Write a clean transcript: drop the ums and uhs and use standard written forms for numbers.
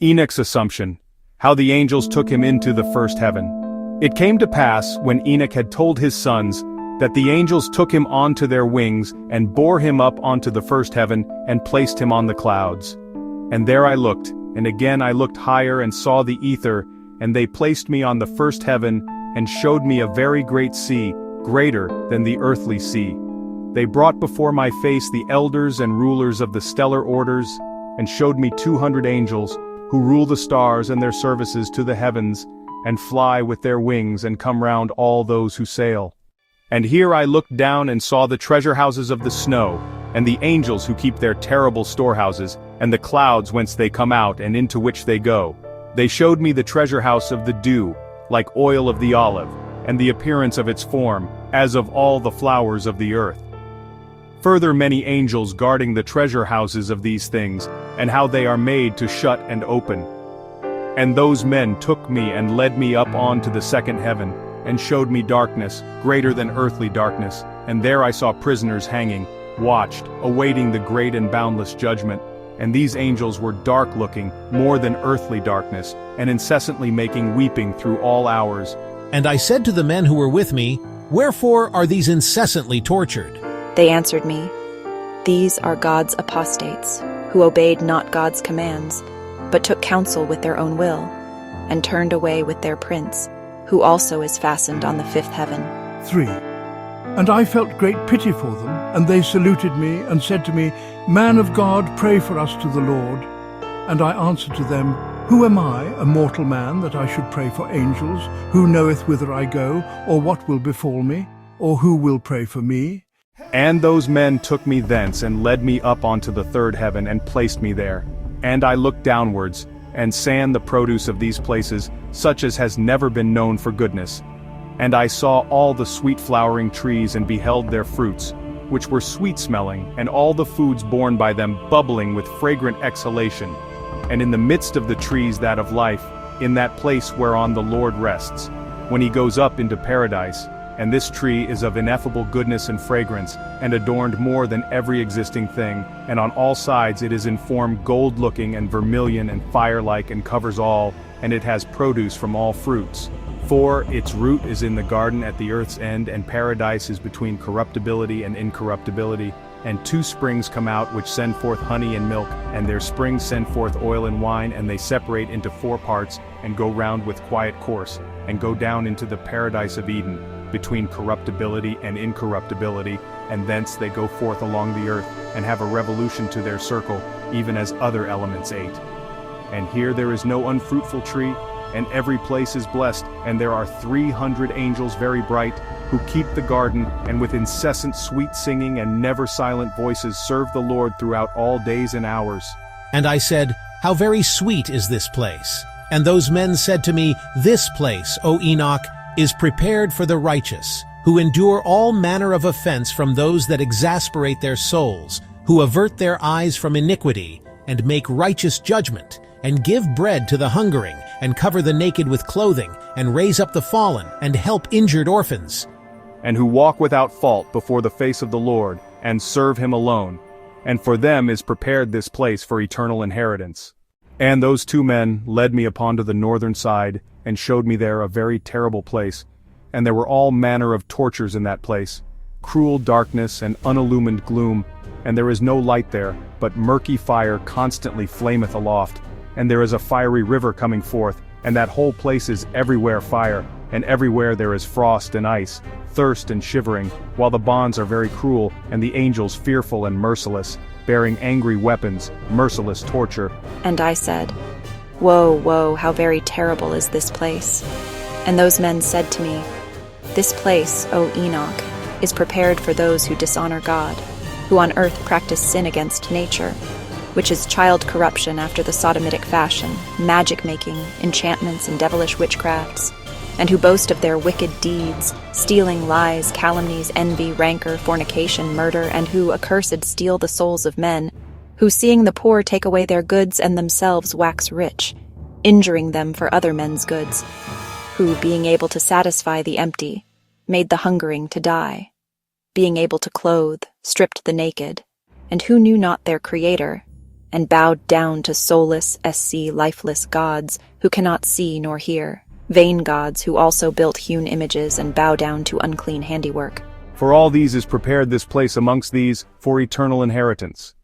Enoch's Assumption, how the angels took him into the first heaven. It came to pass, when Enoch had told his sons, that the angels took him onto their wings, and bore him up onto the first heaven, and placed him on the clouds. And there I looked, and again I looked higher and saw the ether, and they placed me on the first heaven, and showed me a very great sea, greater than the earthly sea. They brought before my face the elders and rulers of the stellar orders, and showed me 200 angels, who rule the stars and their services to the heavens, and fly with their wings and come round all those who sail. And here I looked down and saw the treasure houses of the snow, and the angels who keep their terrible storehouses, and the clouds whence they come out and into which they go. They showed me the treasure house of the dew, like oil of the olive, and the appearance of its form, as of all the flowers of the earth. Further many angels guarding the treasure houses of these things, and how they are made to shut and open. And those men took me and led me up on to the second heaven, and showed me darkness, greater than earthly darkness, and there I saw prisoners hanging, watched, awaiting the great and boundless judgment. And these angels were dark-looking, more than earthly darkness, and incessantly making weeping through all hours. And I said to the men who were with me, "Wherefore are these incessantly tortured?" They answered me, "These are God's apostates, who obeyed not God's commands, but took counsel with their own will, and turned away with their prince, who also is fastened on the fifth heaven." 3. And I felt great pity for them, and they saluted me, and said to me, "Man of God, pray for us to the Lord." And I answered to them, "Who am I, a mortal man, that I should pray for angels? Who knoweth whither I go, or what will befall me? Or who will pray for me?" And those men took me thence and led me up onto the third heaven and placed me there. And I looked downwards, and saw the produce of these places, such as has never been known for goodness. And I saw all the sweet-flowering trees and beheld their fruits, which were sweet-smelling, and all the foods borne by them bubbling with fragrant exhalation. And in the midst of the trees that of life, in that place whereon the Lord rests, when he goes up into paradise, and this tree is of ineffable goodness and fragrance, and adorned more than every existing thing, and on all sides it is in form gold-looking and vermilion and fire-like, and covers all, and it has produce from all fruits. For its root is in the garden at the earth's end, and paradise is between corruptibility and incorruptibility. And 2 springs come out which send forth honey and milk, and their springs send forth oil and wine, and they separate into 4 parts, and go round with quiet course, and go down into the paradise of Eden, between corruptibility and incorruptibility, and thence they go forth along the earth, and have a revolution to their circle, even as other elements 8. And here there is no unfruitful tree, and every place is blessed, and there are 300 angels very bright, who keep the garden, and with incessant sweet singing and never silent voices serve the Lord throughout all days and hours. And I said, "How very sweet is this place!" And those men said to me, "This place, O Enoch, is prepared for the righteous, who endure all manner of offense from those that exasperate their souls, who avert their eyes from iniquity, and make righteous judgment, and give bread to the hungering, and cover the naked with clothing, and raise up the fallen, and help injured orphans." And who walk without fault before the face of the Lord, and serve him alone. And for them is prepared this place for eternal inheritance. And those 2 men led me upon to the northern side, and showed me there a very terrible place. And there were all manner of tortures in that place, cruel darkness and unillumined gloom, and there is no light there, but murky fire constantly flameth aloft. And there is a fiery river coming forth, and that whole place is everywhere fire, and everywhere there is frost and ice, thirst and shivering, while the bonds are very cruel, and the angels fearful and merciless, bearing angry weapons, merciless torture. And I said, "Woe, woe, how very terrible is this place." And those men said to me, "This place, O Enoch, is prepared for those who dishonor God, who on earth practice sin against nature, which is child corruption after the sodomitic fashion, magic-making, enchantments, and devilish witchcrafts, and who boast of their wicked deeds, stealing, lies, calumnies, envy, rancor, fornication, murder, and who, accursed, steal the souls of men, who seeing the poor take away their goods and themselves wax rich, injuring them for other men's goods, who, being able to satisfy the empty, made the hungering to die, being able to clothe, stripped the naked, and who knew not their Creator, and bowed down to soulless, lifeless gods who cannot see nor hear, vain gods who also built hewn images and bow down to unclean handiwork. For all these is prepared this place amongst these for eternal inheritance.